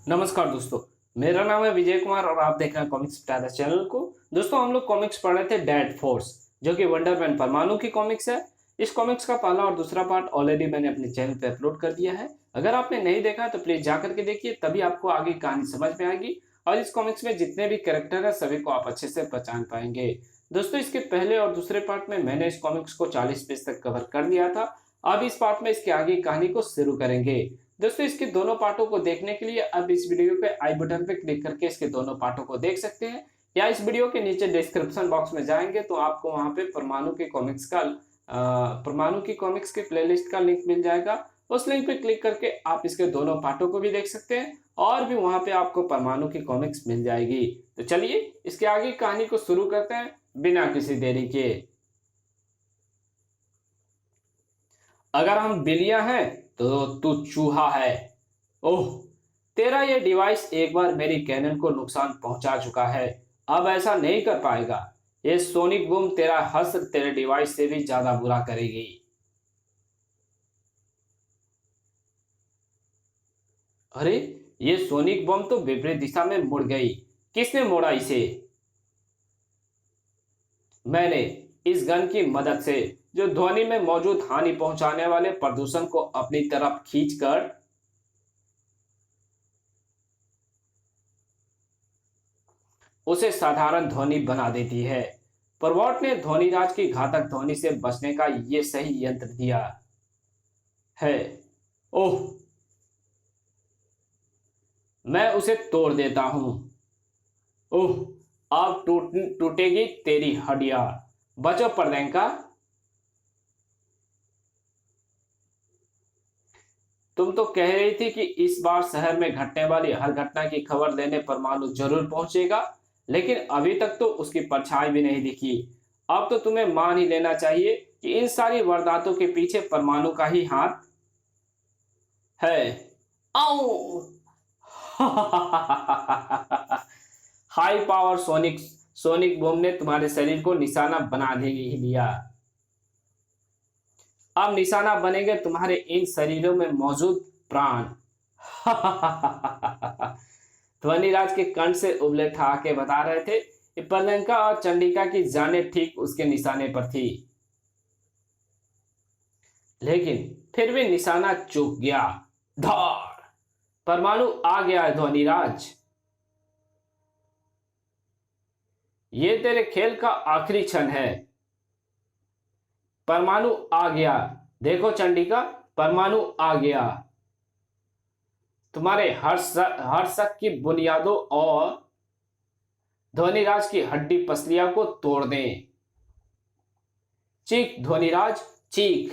नमस्कार दोस्तों। मेरा नाम है विजय कुमार और आप देख रहे हैं कॉमिक्स पिटारा चैनल को। दोस्तों हम लोग कॉमिक्स पढ़ रहे थे डेड फोर्स, जो कि वंडरमैन परमाणु की कॉमिक्स है। इस कॉमिक्स का पहला और दूसरा पार्ट ऑलरेडी मैंने अपने चैनल पे अपलोड कर दिया है। अगर आपने नहीं देखा तो प्लीज जा करके देखिए, तभी आपको आगे कहानी समझ में आएगी और इस कॉमिक्स में जितने भी कैरेक्टर है सभी को आप अच्छे से पहचान पाएंगे। दोस्तों इसके पहले और दूसरे पार्ट में मैंने इस कॉमिक्स को 40 पेज तक कवर कर लिया था। अब इस पार्ट में इसके आगे कहानी को शुरू करेंगे। दोस्तों इसके दोनों पार्टों को देखने के लिए अब इस वीडियो पे आई बटन पे क्लिक करके इसके दोनों पार्टों को देख सकते हैं, या इस वीडियो के नीचे डिस्क्रिप्शन बॉक्स में जाएंगे तो आपको वहां पे परमाणु की कॉमिक्स के प्लेलिस्ट का लिंक मिल जाएगा। उस लिंक पे क्लिक करके आप इसके दोनों पार्टों को भी देख सकते हैं और भी वहां पे आपको परमाणु की कॉमिक्स मिल जाएगी। तो चलिए इसके आगे कहानी को शुरू करते हैं बिना किसी देरी के। अगर हम बिल्लियां हैं तो तू चूहा है। ओह, तेरा ये डिवाइस एक बार मेरी कैनन को नुकसान पहुंचा चुका है, अब ऐसा नहीं कर पाएगा। ये सोनिक बूम तेरा हश्र तेरे डिवाइस से भी ज्यादा बुरा करेगी। अरे, ये सोनिक बम तो विपरीत दिशा में मुड़ गई। किसने मोड़ा इसे? मैंने, इस गन की मदद से, जो ध्वनि में मौजूद हानि पहुंचाने वाले प्रदूषण को अपनी तरफ खींचकर उसे साधारण ध्वनि बना देती है। परवॉट ने ध्वनिराज की घातक ध्वनि से बचने का ये सही यंत्र दिया है। ओह, मैं उसे तोड़ देता हूं। ओह, अब टूटेगी तेरी हड्डियां। बचो परदेंका। तुम तो कह रही थी कि इस बार शहर में घटने वाली हर घटना की खबर लेने परमाणु जरूर पहुंचेगा, लेकिन अभी तक तो उसकी परछाई भी नहीं दिखी। अब तो तुम्हें मान ही लेना चाहिए कि इन सारी वारदातों के पीछे परमाणु का ही हाथ है। आओ! हाई पावर सोनिक सोनिक बम ने तुम्हारे शरीर को निशाना बना ही लिया। अब निशाना बनेंगे तुम्हारे इन शरीरों में मौजूद प्राण। ध्वनिराज के कंठ से उबले ठहाके बता रहे थे कि पलंका और चंडिका की जानें ठीक उसके निशाने पर थी, लेकिन फिर भी निशाना चूक गया। धार! परमाणु आ गया है ध्वनिराज। ये तेरे खेल का आखिरी क्षण है। परमाणु आ गया। देखो चंडिका, परमाणु आ गया। तुम्हारे हर शक की बुनियादों और ध्वनिराज की हड्डी पसलियां को तोड़ दें। चीख ध्वनिराज, चीख,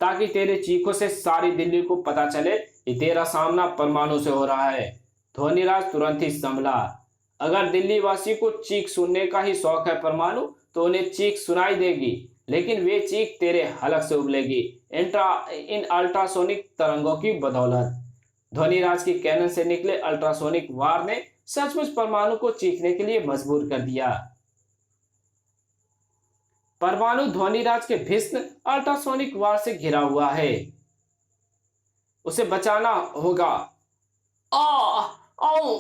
ताकि तेरे चीखों से सारी दिल्ली को पता चले कि तेरा सामना परमाणु से हो रहा है। ध्वनिराज तुरंत ही संभला। अगर दिल्ली वासी को चीख सुनने का ही शौक है परमाणु, तो उन्हें चीख सुनाई देगी, लेकिन वे चीख तेरे हलक से उबलेगी, इन अल्ट्रासोनिक तरंगों की बदौलत। ध्वनिराज की कैनन से निकले अल्ट्रासोनिक वार ने सचमुच परमाणु को चीखने के लिए मजबूर कर दिया। परमाणु ध्वनिराज के भीषण अल्ट्रासोनिक वार से घिरा हुआ है। उसे बचाना होगा। आ! आओ!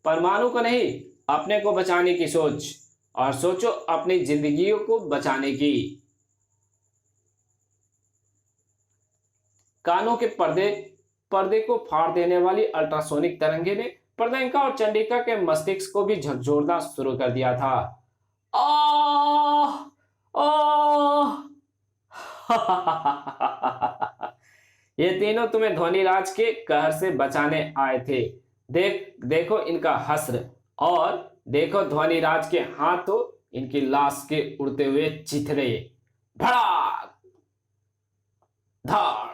परमाणु को नहीं, अपने को बचाने की सोच, और सोचो अपनी जिंदगियों को बचाने की। कानों के पर्दे को फाड़ देने वाली अल्ट्रासोनिक तरंगे ने प्रदंका और चंडिका के मस्तिष्क को भी झकझोरना शुरू कर दिया था। आह! आह! ये तीनों तुम्हें ध्वनिराज के कहर से बचाने आए थे। देखो इनका हश्र, और देखो ध्वनिराज के हाथों इनकी लाश के उड़ते हुए चिथड़े। भड़ाक! धाड़!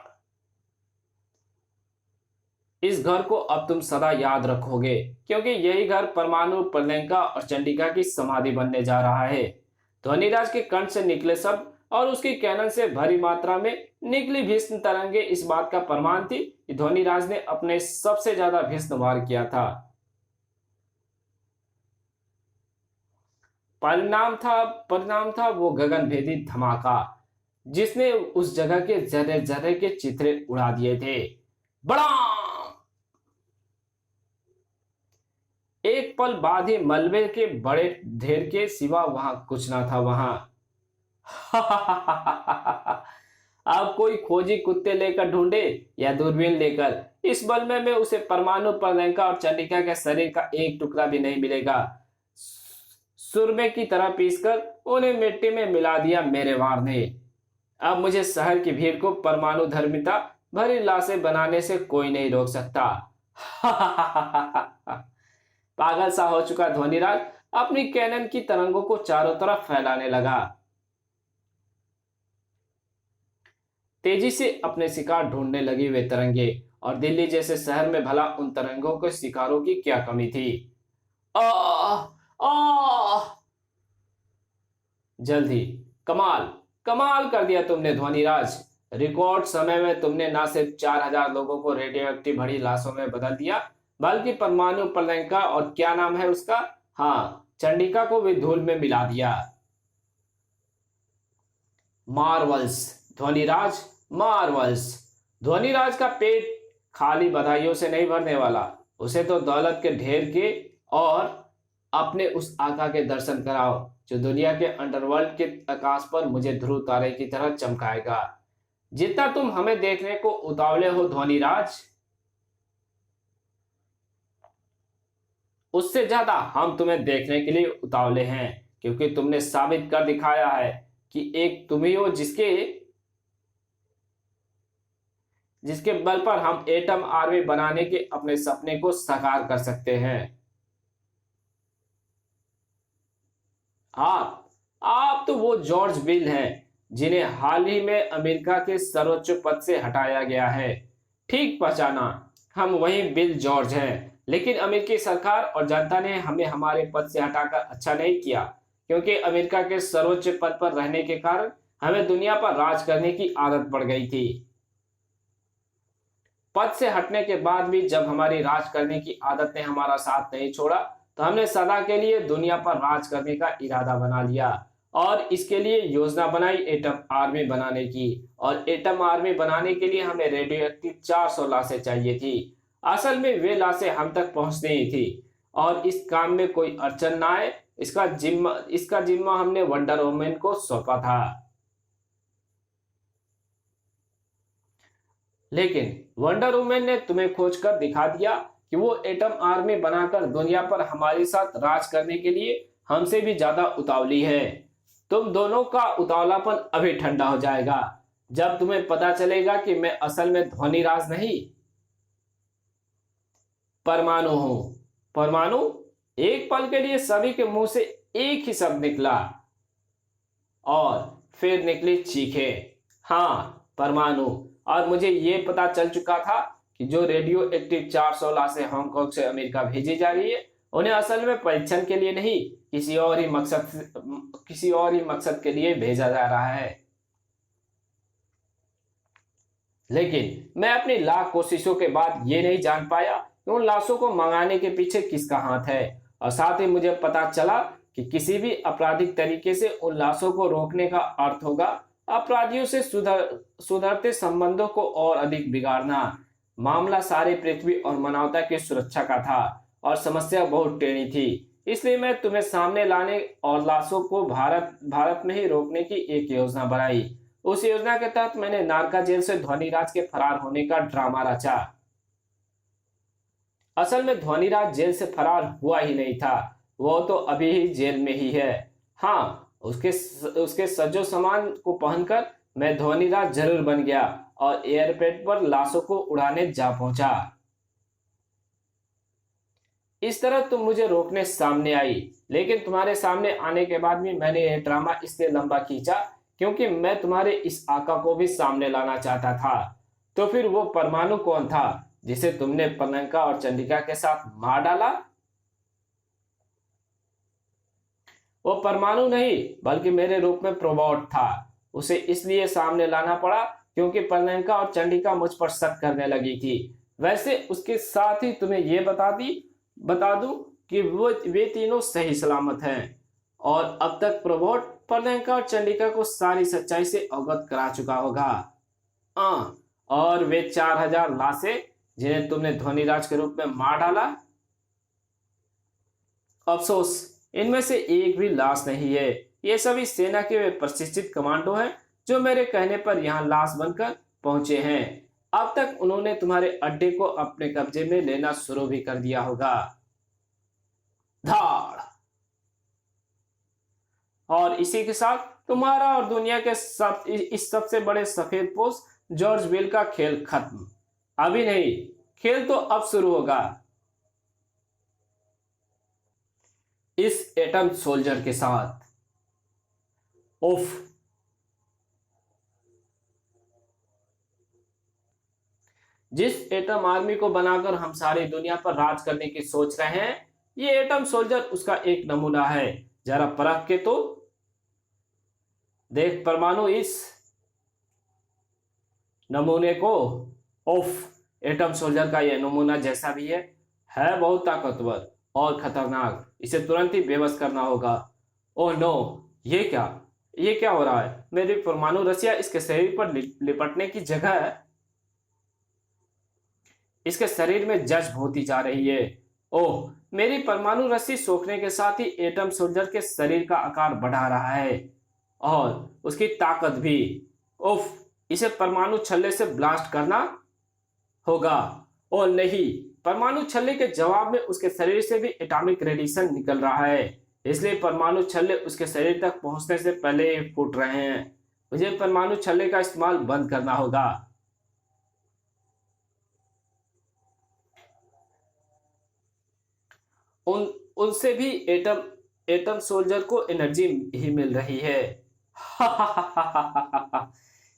इस घर को अब तुम सदा याद रखोगे, क्योंकि यही घर परमाणु, प्रलंका और चंडिका की समाधि बनने जा रहा है। ध्वनिराज के कंठ से निकले शब्द और उसकी कैनन से भरी मात्रा में निकली भीषण तरंगे इस बात का प्रमाण थी कि ध्वनिराज ने अपने सबसे ज्यादा भीषण वार किया था। परिणाम था वो गगनभेदी धमाका, जिसने उस जगह के जर्रे जर्रे के चित्रे उड़ा दिए थे। बड़ा एक पल बाद ही मलबे के बड़े ढेर के सिवा वहां कुछ ना था वहां। अब कोई खोजी कुत्ते लेकर ढूंढे या दूरबीन लेकर, इस मलबे में उसे परमाणु प्रणयिका और चंडिका के शरीर का एक टुकड़ा भी नहीं मिलेगा। सुरमे की तरह पीसकर उन्हें मिट्टी में मिला दिया मेरे वार ने। अब मुझे शहर की भीड़ को परमाणु धर्मिता भरी लाशें बनाने से कोई नहीं रोक सकता। पागल सा हो चुका ध्वनिराज अपनी कैनन की तरंगों को चारों तरफ फैलाने लगा। तेजी से अपने शिकार ढूंढने लगी वे तरंगे, और दिल्ली जैसे शहर में भला उन तरंगों के शिकारों की क्या कमी थी। आह आह जल्दी कमाल कमाल कर दिया तुमने ध्वनिराज। रिकॉर्ड समय में तुमने ना सिर्फ 4000 लोगों को रेडियो एक्टिव भरी लाशों में बदल दिया, बल्कि परमाणु प्रणयिका और क्या नाम है उसका, हाँ चंडिका को भी धूल में मिला दिया। Marvels ध्वनिराज, Marvels. ध्वनिराज का पेट खाली बधाइयों से नहीं भरने वाला, उसे तो दौलत के ढेर के और अपने उस आका के दर्शन कराओ जो दुनिया के अंडरवर्ल्ड के आकाश पर मुझे ध्रुव तारे की तरह चमकाएगा। जितना तुम हमें देखने को उतावले हो ध्वनिराज, उससे ज्यादा हम तुम्हें देखने के लिए उतावले हैं, क्योंकि तुमने साबित कर दिखाया है कि एक तुम ही हो जिसके बल पर हम एटम आर्मी बनाने के अपने सपने को साकार कर सकते हैं। आप तो वो जॉर्ज बिल हैं जिन्हें हाल ही में अमेरिका के सर्वोच्च पद से हटाया गया है। ठीक पहचाना, हम वही बिल जॉर्ज हैं, लेकिन अमेरिकी सरकार और जनता ने हमें हमारे पद से हटाकर अच्छा नहीं किया, क्योंकि अमेरिका के सर्वोच्च पद पर रहने के कारण हमें दुनिया पर राज करने की आदत पड़ गई थी। पद से हटने के बाद भी जब हमारी राज करने की आदत ने हमारा साथ नहीं छोड़ा, तो हमने सदा के लिए दुनिया पर राज करने का इरादा बना लिया और इसके लिए योजना बनाई एटम आर्मी बनाने की। और एटम आर्मी बनाने के लिए हमें रेडियो एक्टिव 400 लाशें चाहिए थी। असल में वे लाशें हम तक पहुंचनी ही थी, और इस काम में कोई अड़चन ना आए इसका जिम्मा हमने वंडर वुमन को सौंपा था। लेकिन वंडर वुमन ने तुम्हें खोजकर दिखा दिया कि वो एटम आर्मी बनाकर दुनिया पर हमारे साथ राज करने के लिए हमसे भी ज्यादा उतावली है। तुम दोनों का उतावलापन अभी ठंडा हो जाएगा जब तुम्हें पता चलेगा कि मैं असल में ध्वनिराज नहीं, परमाणु हूं। परमाणु। एक पल के लिए सभी के मुंह से एक ही शब्द निकला और फिर निकली चीखें। हाँ, परमाणु। और मुझे ये पता चल चुका था कि जो रेडियो एक्टिव 400 लाशें हांगकांग से अमेरिका भेजी जा रही है, उन्हें असल में परीक्षण के लिए नहीं, किसी और ही मकसद के लिए भेजा जा रहा है। लेकिन मैं अपनी लाख कोशिशों के बाद ये नहीं जान पाया कि उन लाशों को मंगाने के पीछे किसका हाथ है, और साथ ही मुझे पता चला कि किसी भी आपराधिक तरीके से उन लाशों को रोकने का अर्थ होगा अपराधियों से सुधरते संबंधों को और अधिक बिगाड़ना। मामला सारी पृथ्वी और मानवता की सुरक्षा का था, और समस्या बहुत टेढ़ी थी। इसलिए मैं तुम्हें सामने लाने और लाशों को भारत में ही रोकने की एक योजना बनाई। उस योजना के तहत मैंने नारका जेल से ध्वनिराज के फरार होने का ड्रामा रचा। असल में ध्वनिराज जेल से फरार हुआ ही नहीं था, वो तो अभी ही जेल में ही है। हाँ, उसके सजो सामान को पहनकर मैं ध्वनिराज जरूर बन गया और एयरपोर्ट पर लाशों को उड़ाने जा पहुंचा। इस तरह तुम मुझे रोकने सामने आई, लेकिन तुम्हारे सामने आने के बाद भी मैंने यह ड्रामा इसलिए लंबा खींचा क्योंकि मैं तुम्हारे इस आका को भी सामने लाना चाहता था। तो फिर वो परमाणु कौन था जिसे तुमने प्रणयिका और चंडिका के साथ मार डाला? वो परमाणु नहीं, बल्कि मेरे रूप में प्रोबॉट था। उसे इसलिए सामने लाना पड़ा क्योंकि प्रणयिका और चंडिका मुझ पर शक करने लगी थी। वैसे उसके साथ ही तुम्हें ये बता दूं कि वे तीनों सही सलामत हैं, और अब तक प्रोबॉट प्रियंका और चंडिका को सारी सच्चाई से अवगत करा चुका होगा। और वे 4000 लाशें जिन्हें तुमने ध्वनिराज के रूप में मार डाला, अफसोस इनमें से एक भी लाश नहीं है। ये सभी सेना के वे प्रशिक्षित कमांडो हैं जो मेरे कहने पर यहाँ लाश बनकर पहुंचे हैं। अब तक उन्होंने तुम्हारे अड्डे को अपने कब्जे में लेना शुरू भी कर दिया होगा। धाड़। और इसी के साथ तुम्हारा और दुनिया के इस सबसे बड़े सफेद पोश जॉर्ज विल का खेल खत्म। अभी नहीं, खेल तो अब शुरू होगा इस एटम सोल्जर के साथ। उफ, जिस एटम आर्मी को बनाकर हम सारी दुनिया पर राज करने की सोच रहे हैं, ये एटम सोल्जर उसका एक नमूना है। जरा परख के तो देख परमाणु इस नमूने को। उफ, एटम सोल्जर का यह नमूना जैसा भी है बहुत ताकतवर और खतरनाक। इसे तुरंत ही बेबस करना होगा। ओह नो, ये क्या हो रहा है? मेरी परमाणु रस्सियां इसके शरीर पर लिपटने की जगह इसके शरीर में जज्ब होती जा रही है। ओह, मेरी परमाणु रस्सी सोखने के साथ ही एटम सोल्जर के शरीर का आकार बढ़ा रहा है और उसकी ताकत भी। उफ, इसे परमाणु छल्ले से ब्लास्ट करना होगा। और नहीं, परमाणु छल्ले के जवाब में उसके शरीर से भी एटॉमिक रेडिएशन निकल रहा है, इसलिए परमाणु छल्ले उसके शरीर तक पहुंचने से पहले ही फूट रहे हैं। मुझे परमाणु छल्ले का इस्तेमाल बंद करना होगा। उनसे भी एटम सोल्जर को एनर्जी ही मिल रही है।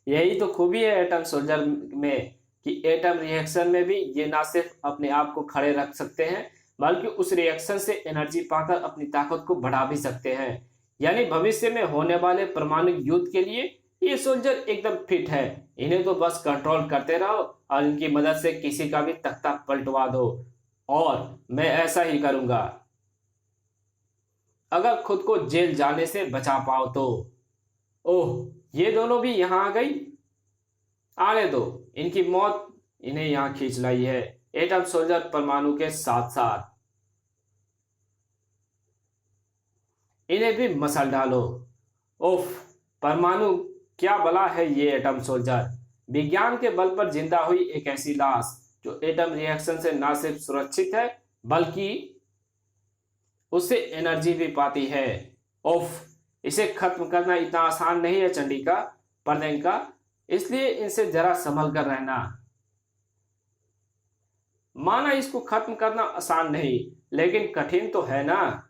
यही तो खूबी है एटम सोल्जर में कि एटम रिएक्शन में भी ये ना सिर्फ अपने आप को खड़े रख सकते हैं, बल्कि उस रिएक्शन से एनर्जी पाकर अपनी ताकत को बढ़ा भी सकते हैं। यानी भविष्य में होने वाले परमाणु युद्ध के लिए ये सोल्जर एकदम फिट है। इन्हें तो बस कंट्रोल करते रहो और इनकी मदद से किसी का भी तख्ता पलटवा दो, और मैं ऐसा ही करूंगा अगर खुद को जेल जाने से बचा पाओ तो। ओह, ये दोनों भी यहां आ गई। आने दो, इनकी मौत इन्हें यहां खींच लाई है। एटम सोल्जर परमाणु के साथ साथ इन्हें भी मसल डालो। उफ, परमाणु क्या बला है ये एटम सोल्जर। विज्ञान के बल पर जिंदा हुई एक ऐसी लाश जो एटम रिएक्शन से ना सिर्फ सुरक्षित है बल्कि उससे एनर्जी भी पाती है। उफ, इसे खत्म करना इतना आसान नहीं है चंडिका, प्रियंका, इसलिए इनसे जरा संभल कर रहना। माना इसको खत्म करना आसान नहीं, लेकिन कठिन तो है ना,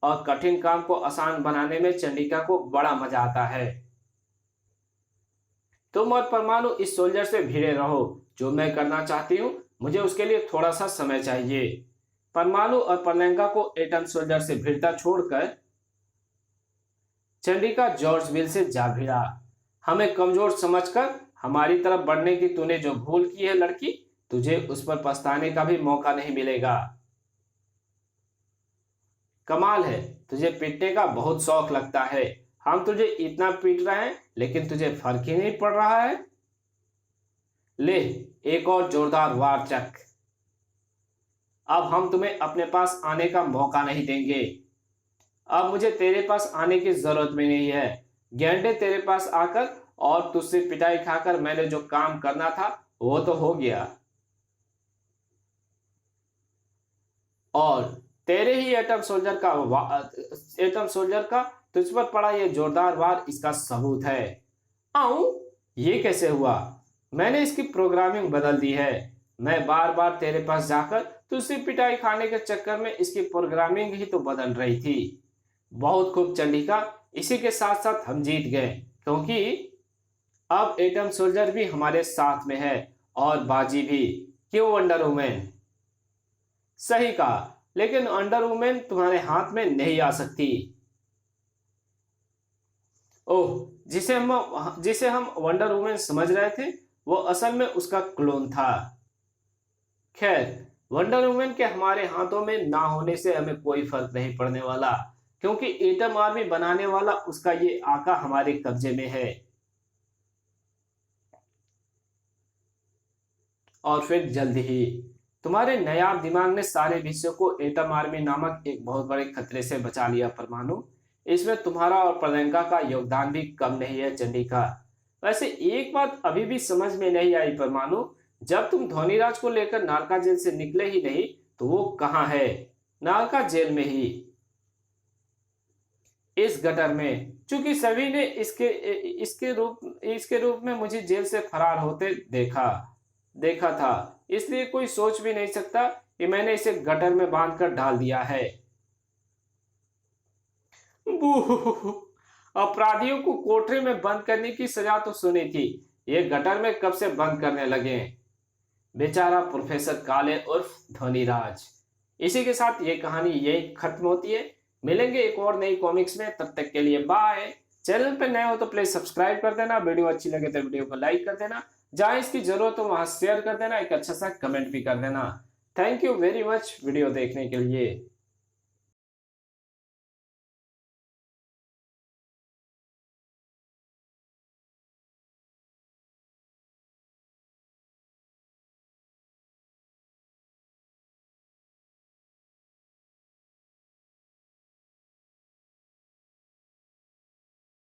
और कठिन काम को आसान बनाने में चंडिका को बड़ा मजा आता है। तुम और परमाणु इस सोल्जर से भिड़े रहो। जो मैं करना चाहती हूं, मुझे उसके लिए थोड़ा सा समय चाहिए। परमाणु और प्रियंका को एटम सोल्जर से भिड़ता छोड़कर चंडिका जॉर्ज विल से जा भिड़ा। हमें कमजोर समझकर हमारी तरफ बढ़ने की तूने जो भूल की है लड़की, तुझे उस पर पछताने का भी मौका नहीं मिलेगा। कमाल है, तुझे पीटने का बहुत शौक लगता है। हम तुझे इतना पीट रहे हैं लेकिन तुझे फर्क ही नहीं पड़ रहा है। ले, एक और जोरदार वार चक। अब हम तुम्हें अपने पास आने का मौका नहीं देंगे। अब मुझे तेरे पास आने की जरूरत भी नहीं है। गेंडे तेरे पास आकर और तुझसे पिटाई खाकर मैंने जो काम करना था वो तो हो गया, और तेरे ही एटम सोल्जर का तुझ पर पड़ा ये जोरदार वार इसका सबूत है। आऊं, ये कैसे हुआ? मैंने इसकी प्रोग्रामिंग बदल दी है। मैं बार बार तेरे पास जाकर तुझसे पिटाई खाने के चक्कर में इसकी प्रोग्रामिंग ही तो बदल रही थी। बहुत खूब चंडिका, इसी के साथ साथ हम जीत गए, क्योंकि अब एटम सोल्जर भी हमारे साथ में है और बाजी भी। क्यों वंडर वुमेन? सही कहा, लेकिन वंडर वुमेन तुम्हारे हाथ में नहीं आ सकती। ओह, जिसे हम वंडर वुमेन समझ रहे थे वो असल में उसका क्लोन था। खैर, वंडर वुमेन के हमारे हाथों में ना होने से हमें कोई फर्क नहीं पड़ने वाला, क्योंकि एटम आर्मी बनाने वाला उसका ये आका हमारे कब्जे में है। और फिर जल्द ही तुम्हारे नायाब दिमाग ने सारे विश्व को एटम आर्मी नामक एक बहुत बड़े खतरे से बचा लिया परमाणु। इसमें तुम्हारा और प्रियंका का योगदान भी कम नहीं है चंडिका। वैसे एक बात अभी भी समझ में नहीं आई परमाणु, जब तुम धोनीराज को लेकर नालका जेल से निकले ही नहीं तो वो कहाँ है? नालका जेल में ही, इस गटर में। चूंकि सभी ने इसके रूप में मुझे जेल से फरार होते देखा था, इसलिए कोई सोच भी नहीं सकता कि मैंने इसे गटर में बांधकर डाल दिया है। बू, अपराधियों को कोठरी में बंद करने की सजा तो सुनी थी, ये गटर में कब से बंद करने लगे? बेचारा प्रोफेसर काले उर्फ धोनीराज। इसी के साथ ये कहानी यही खत्म होती है। मिलेंगे एक और नई कॉमिक्स में, तब तक के लिए बाय। चैनल पर नए हो तो प्लीज सब्सक्राइब कर देना, वीडियो अच्छी लगे तो वीडियो को लाइक कर देना, जहां इसकी जरूरत हो वहां शेयर कर देना, एक अच्छा सा कमेंट भी कर देना। Thank you very much video देखने के लिए।